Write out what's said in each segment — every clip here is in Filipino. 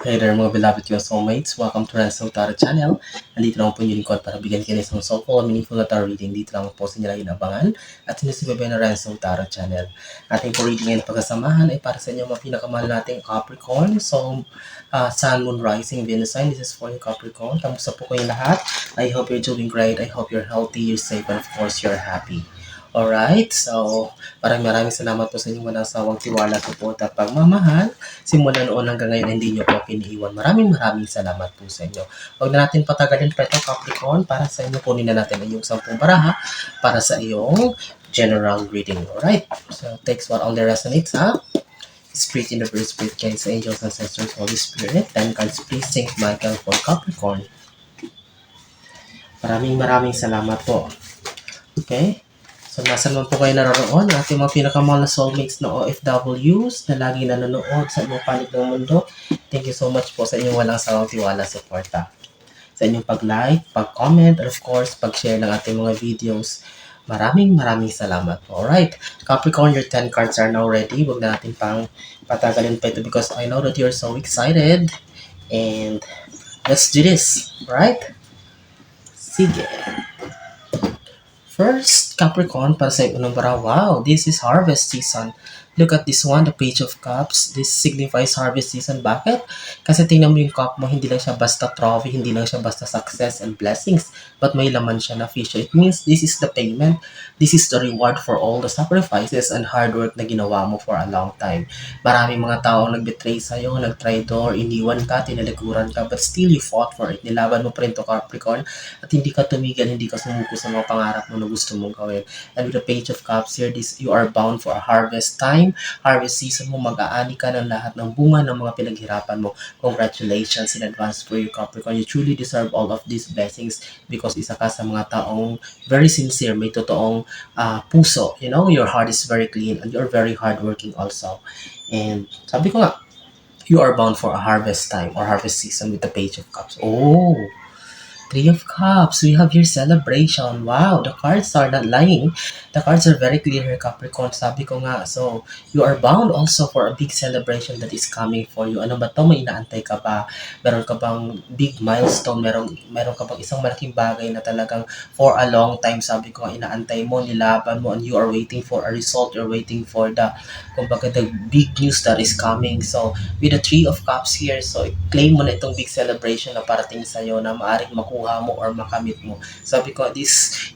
Hey there mga beloved ko soulmates, welcome to Ransom Tarot Channel. Nandito lang po yung lingkod para bigyan kayo ng isang soulful and meaningful na tarot reading. Dito lang po sa inyo lang inabangan at sinusubaybay na Ransom Tarot Channel. Ating po reading ngayon pagkasamahan ay para sa inyo mga pinakamahal nating Capricorn. So, Sun, Moon, Rising, Venus sign. This is for you Capricorn. Kamusta po kayong lahat? I hope you're doing great. I hope you're healthy, you're safe, and of course you're happy. Alright, so maraming salamat po sa inyong walang sawang tiwala, support at pagmamahal. Simula noon hanggang ngayon hindi nyo po kiniiwan. Maraming salamat po sa inyo. Huwag na natin patagalin pa ito Capricorn. Para sa inyo kunin na natin ang iyong 10 baraha para sa iyong general reading. Alright, so takes what only resonates ha. Spirit, Universe, Spirit, Guides, Angels, Ancestors, Holy Spirit, 10 cards please, Saint Michael for Capricorn. Maraming salamat po. Okay? So, nasan man po kayo naroon, ating mga pinakamahal na soulmates na OFWs na lagi nanonood sa inyong panig ng mundo. Thank you so much po sa inyong walang sawang tiwala, suporta. Sa inyong pag-like, pag-comment, and of course, pag-share ng ating mga videos. Maraming salamat po. Alright, Capricorn, your 10 cards are now ready. Huwag na natin pang patagalin pa ito because I know that you're so excited. And let's do this. Alright? Sige. First, Capricorn, para sa unang bara, wow, this is harvest season. Look at this one, the Page of Cups. This signifies harvest season. Bakit? Kasi tingnan mo yung cup mo, hindi lang siya basta trophy, hindi lang siya basta success and blessings, but may laman siya na fish. It means this is the payment, this is the reward for all the sacrifices and hard work na ginawa mo for a long time. Maraming mga tao ang nag-betray sa'yo, nag-traitor, iniwan ka, tinalikuran ka, but still you fought for it. Nilaban mo pa rin to Capricorn at hindi ka tumigil, hindi ka sumuko sa mga pangarap mo na gusto mong gawin. And with the Page of Cups here, you are bound for a harvest time. Harvest season mo, mag-aani ka ng lahat ng bunga ng mga pinaghirapan mo. Congratulations in advance for you Capricorn. You truly deserve all of these blessings because isa ka sa mga taong very sincere, may totoong puso. You know, your heart is very clean and you're very hardworking also. And sabi ko nga, you are bound for a harvest time or harvest season with the Page of Cups. Oh, Three of Cups, we have your celebration. Wow, the cards are not lying. The cards are very clear here, Capricorn. Sabi ko nga, so you are bound also for a big celebration that is coming for you. Ano ba to? May inaantay ka ba? Meron ka bang big milestone? Meron ka bang isang malaking bagay na talagang for a long time, sabi ko nga, inaantay mo, nilaban mo, and you are waiting for a result. You're waiting for the, kumbaga, the big news that is coming. So, with the Three of Cups here, so claim mo na itong big celebration na parating sa'yo na maaaring makuha mo or makamit mo. Sabi ko,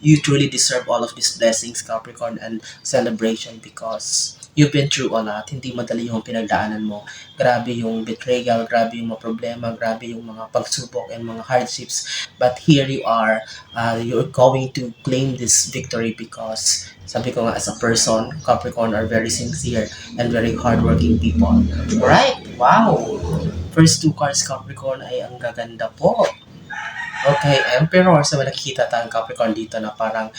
you truly deserve all of these blessings, Capricorn, and celebration because you've been through a lot. Hindi madali yung pinagdaanan mo. Grabe yung betrayal, grabe yung mga problema, grabe yung mga pagsubok and mga hardships. But here you are, you're going to claim this victory because sabi ko nga, as a person, Capricorn are very sincere and very hardworking people. Alright? Wow! First two cards, Capricorn, ay ang gaganda po. Okay, Emperor. So, nakikita tayong Capricorn dito na parang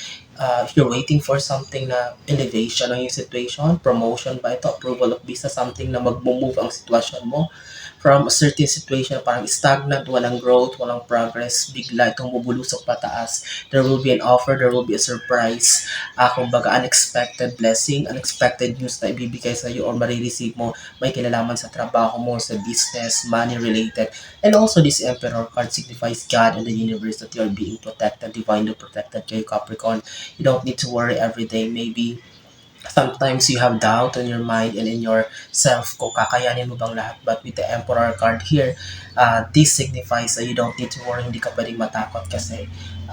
if you're waiting for something na elevation ng yung situation, promotion ba ito, approval of visa, something na mag-move ang sitwasyon mo from a certain situation na parang stagnant, walang growth, walang progress, bigla itong bubulusok pataas. There will be an offer, there will be a surprise, kumbaga unexpected blessing, unexpected news na ibibigay sa iyo or marireceive mo, may kinalaman sa trabaho mo, sa business, money related. And also this Emperor card signifies God and the universe, that you are being protected, divinely protected kayo Capricorn. You don't need to worry every day. Maybe sometimes you have doubt in your mind and in yourself kung kakayanin mo bang lahat. But with the Emperor card here, this signifies that you don't need to worry, hindi ka pwedeng matakot kasi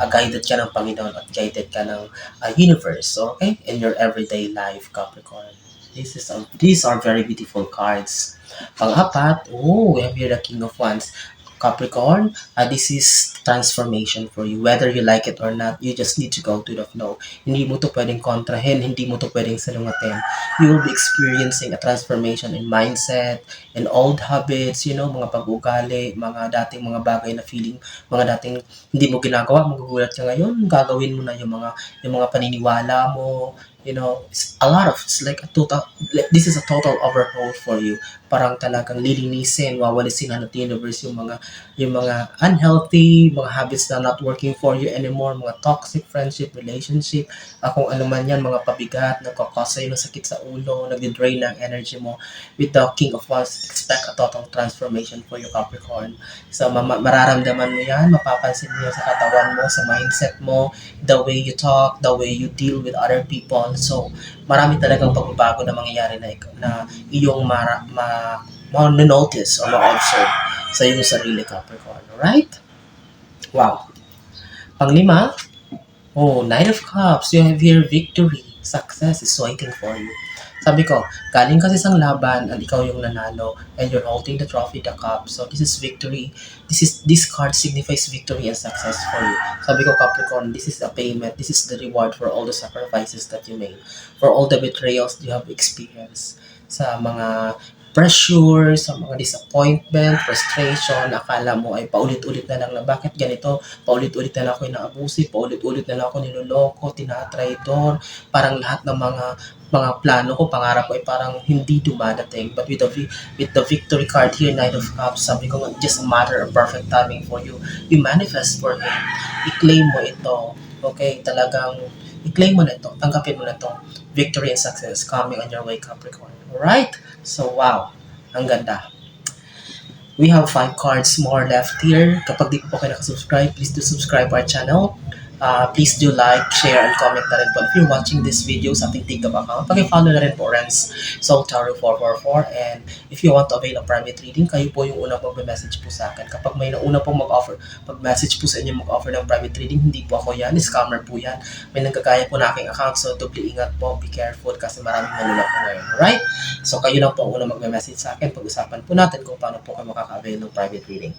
guided ka ng Panginoon at guided ka ng universe, okay? In your everyday life, Capricorn. These are very beautiful cards. Pang-apat, we have here the King of Wands. Capricorn, this is transformation for you. Whether you like it or not, you just need to go to the flow. Hindi mo to pwedeng kontrahin, hindi mo to pwedeng salungatin. You will be experiencing a transformation in mindset, in old habits, mga pag-ugali, mga dating mga bagay na feeling, mga dating hindi mo ginagawa, magugulat ka ngayon, gagawin mo na yung mga paniniwala mo, it's a lot of, it's like a total, like, this is a total overhaul for you. Parang talagang lilinisin, wawalisin na ng universe yung mga unhealthy, mga habits na not working for you anymore, mga toxic friendship, relationship, kung ano man yan, mga pabigat, nagkakasa sa'yo ng sakit sa ulo, nagdi-drain ng energy mo. With the King of Wands, expect a total transformation for you, Capricorn. So, mararamdaman mo yan, mapapansin mo yan sa katawan mo, sa mindset mo, the way you talk, the way you deal with other people. So, marami talagang pagbabago na mangyayari na iyong ma-notice or ma-observe sa iyong sarili, Capricorn. Alright? Wow. Panglima, Knight of Cups, you have here victory. Success is waiting for you. Sabi ko, galing kasi isang laban at ikaw yung nanalo and you're holding the trophy, the cup. So this is victory. This card signifies victory and success for you. Sabi ko, Capricorn, this is a payment. This is the reward for all the sacrifices that you made. For all the betrayals you have experienced. Sa mga pressure, sa mga disappointment, frustration, akala mo ay paulit-ulit na lang na bakit ganito, paulit-ulit na lang ako inaabusi, paulit-ulit na lang ako niloloko, tinatraitor, parang lahat ng mga plano ko, pangarap ko ay parang hindi dumadating. But with the victory card here, Knight of Cups, sabi ko, just a matter of perfect timing for you. You manifest for him. I-claim mo ito. Okay, talagang i-claim mo na ito. Tanggapin mo na ito. Victory and success coming on your way, Capricorn. Alright? So, wow. Ang ganda. We have 5 cards more left here. Kapag di po kayo nakasubscribe, please do subscribe our channel. Please do like, share, and comment na rin po. If you're watching this video sa ating TikTok account, pag-follow na rin po Renz Soul Tarot 444. And if you want to avail of private reading, kayo po yung unang mag-message po sa akin. Kapag may nauna pong mag-message po sa inyo mag-offer ng private reading, hindi po ako yan, scammer po yan. May nanggagaya po na aking account, so doble ingat po, be careful kasi maraming manula po ngayon. Alright? So kayo lang po ang unang mag-message sa akin. Pag-usapan po natin kung paano po kayo makaka-avail ng private reading.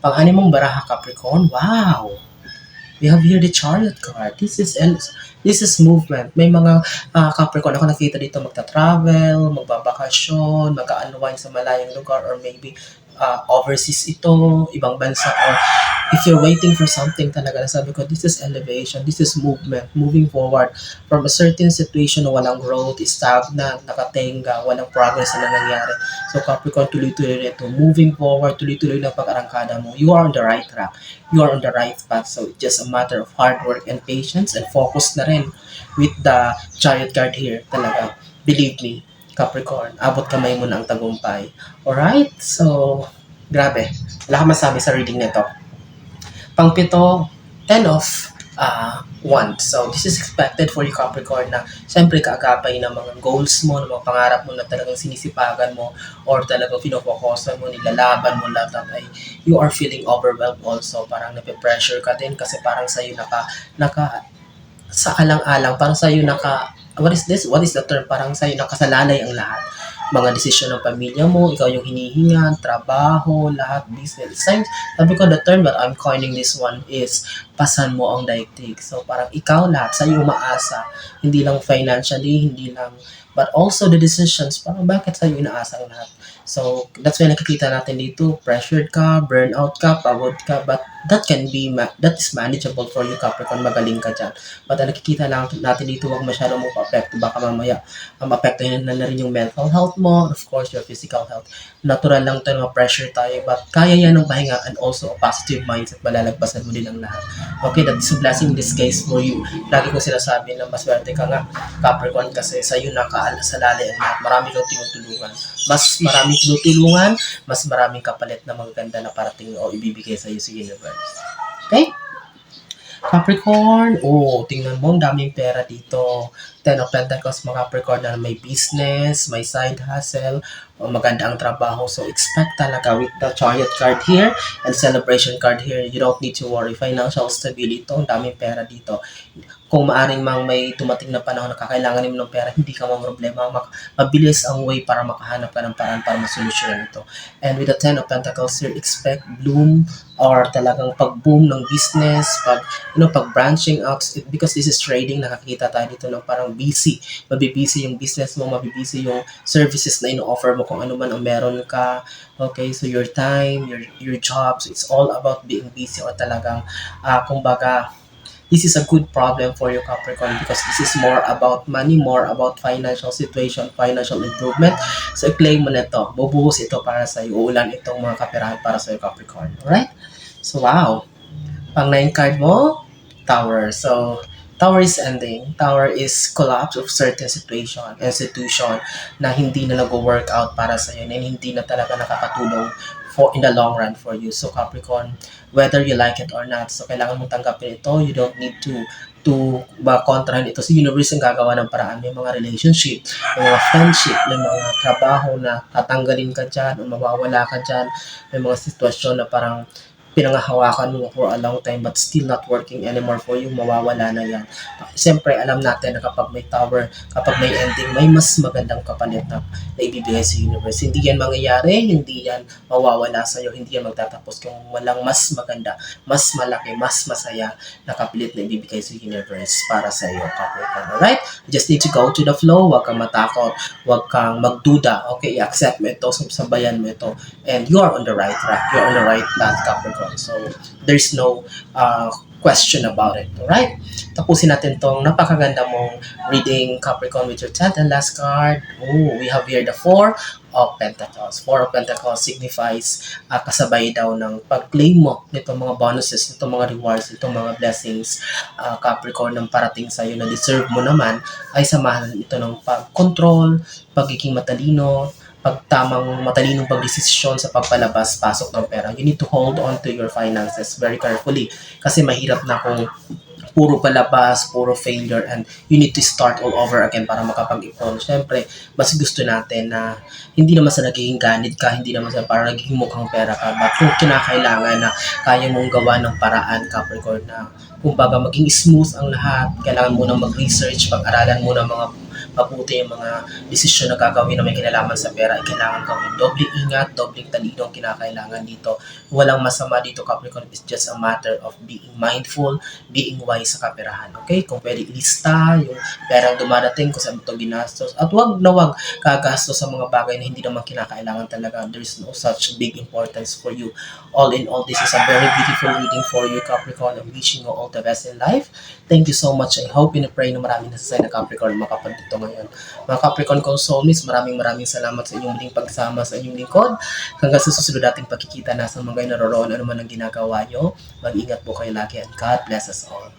Pang-anim mong baraha, Capricorn, wow! We have here the Chariot card. This is movement. May mga Capricorn ako nakita dito magta-travel, magbabakasyon, mag-unwind sa malayong lugar, or maybe overseas ito, ibang bansa, or if you're waiting for something talaga, sabi ko, this is elevation, this is movement, moving forward from a certain situation na walang growth, stagnant, nakatenga, walang progress na nangyayari. So Capricorn, tuloy-tuloy na ito, moving forward, tuloy-tuloy na pag-arangkada mo. You are on the right track. You are on the right path. So it's just a matter of hard work and patience and focus na rin with the Chariot card here. Talaga, believe me, Capricorn, abot kamay mo na ang tagumpay. Alright? So, grabe. Wala ka masabi sa reading nito. Pangpito, 10 of Wands. So, this is expected for you, Capricorn, na siyempre kaagapay ng mga goals mo, ng mga pangarap mo na talagang sinisipagan mo or talagang pinofokusan mo, nilalaban mo lahat ay you are feeling overwhelmed also. Parang nape-pressure ka din kasi parang sa'yo sa alang-alang, parang sa'yo what is this? What is the term? Parang sa'yo nakasalalay ang lahat. Mga desisyon ng pamilya mo, ikaw yung hinihingan, trabaho, lahat, business. Sabi ko, the term that I'm coining this one is pasan mo ang daigdig. So, parang ikaw lahat, sa'yo umaasa. Hindi lang financially, hindi lang, but also the decisions, parang bakit sa'yo inaasa ang lahat. So, that's why nakikita natin dito, pressured ka, burnout ka, pagod ka, but that is manageable for you, Capricorn, magaling ka dyan. But nakikita lang natin dito, huwag masyadong mo pa-apekto, baka mamaya apektuhin na rin yung mental health mo, of course, your physical health. Natural lang ito, pressure tayo, but kaya yan ng pahinga and also a positive mindset, malalagpasan mo din ang lahat. Okay, that is a blessing in this case for you. Lagi ko sinasabi na maswerte ka nga, Capricorn, kasi sa'yo nakaasalali ang lahat. Marami kang tinutulungan. Mas maraming tinutulungan, mas maraming kapalit na magaganda na parating o ibibigay sa'yo sa universe. Okay? Capricorn, tingnan mo, ang daming pera dito. 10 of Pentacles, mga Capricorn, na may business, may side hustle, maganda ang trabaho. So, expect talaga with the Chariot card here and Celebration card here, you don't need to worry. Financial stability, ang daming pera dito. Kung maaring may dumating na panahon na kakailangan mo ng pera, hindi ka problema. Mabilis ang way para makahanap ka ng paraan para masolusyonan ito. And with the 10 of Pentacles here, expect bloom or talagang pag-boom ng business, pag-branching out, because this is trading, nakakita tayo dito ng parang busy. Mabibusy yung business mo, mabibusy yung services na ino-offer mo kung ano man ang meron ka. Okay, so your time, your job, so it's all about being busy or talagang, kumbaga, this is a good problem for you, Capricorn, because this is more about money, more about financial situation, financial improvement. So, i-claim mo na ito. Bubuhos ito para sa iyo. Uulan itong mga kaperahan para sa iyo, Capricorn. Alright? So, wow. Pang 9 card mo, Tower. So, Tower is ending. Tower is collapse of certain situation, institution na hindi na nag-work out para sa iyo and hindi na talaga nakakatulong for in the long run for you. So Capricorn, whether you like it or not, so kailangan mong tanggapin ito. You don't need to kontrahan ito. So universe ang gagawa ng paraan. May mga relationship, may mga friendship, may mga trabaho na tatanggalin ka dyan o mawawala ka dyan. May mga sitwasyon na parang pinangahawakan mo for a long time but still not working anymore for you, mawawala na yan. Siyempre, alam natin na kapag may tower, kapag may ending, may mas magandang kapalit na ibibigay sa universe. Hindi yan mangyayari, hindi yan mawawala sa'yo, hindi yan magtatapos kung walang mas maganda, mas malaki, mas masaya na kapalit na ibibigay sa universe para sa iyo, Capricorn. Alright? You just need to go to the flow, huwag kang matakot, huwag kang magduda, okay? I-accept mo ito, sabayan mo ito, and you are on the right track, you are on the right path, Capricorn. So, there's no question about it. Alright? Tapusin natin tong napakaganda mong reading, Capricorn, with your 10th and last card. Oh, we have here the 4 of Pentacles. 4 of Pentacles signifies kasabay daw ng pag-claim mo nitong mga bonuses, nitong mga rewards, nitong mga blessings, Capricorn, ng parating sa'yo na deserve mo naman, ay samahan ito ng pag-control, pagiging matalino, pagtamang matalinong pagdesisyon sa pagpalabas-pasok ng pera. You need to hold on to your finances very carefully kasi mahirap na kung puro palabas, puro failure, and you need to start all over again para makapag-ipon. Siyempre, mas gusto natin na hindi naman sa nagiging ganid ka, hindi naman sa para nagiging mukhang pera ka, but kung kinakailangan na kaya mong gawa ng paraan, Capricorn, na kumbaga maging smooth ang lahat, kailangan mo na mag-research, pag-aralan mo ng mga mabuti yung mga desisyon na gagawin na may kinalaman sa pera ay kailangan gawin. Dobling ingat, dobling talino ang kinakailangan dito. Walang masama dito, Capricorn. It's just a matter of being mindful, being wise sa kaperahan. Okay? Kung pwede ilista yung perang dumadating kung saan ito ginastos. At wag na wag kagastos sa mga bagay na hindi naman kinakailangan talaga. There's no such big importance for you. All in all, this is a very beautiful reading for you, Capricorn. I'm wishing you all the best in life. Thank you so much. I hope and pray na marami na sa na Capricorn makapag dito ngayon. Mga Capricorn kong soulmates, maraming salamat sa inyong muling pagsama sa inyong lingkod. Hanggang sa susunod nating pagkikita na sa mga naroroon ano man ang ginagawa nyo. Mag-ingat po kayo lagi and God bless us all.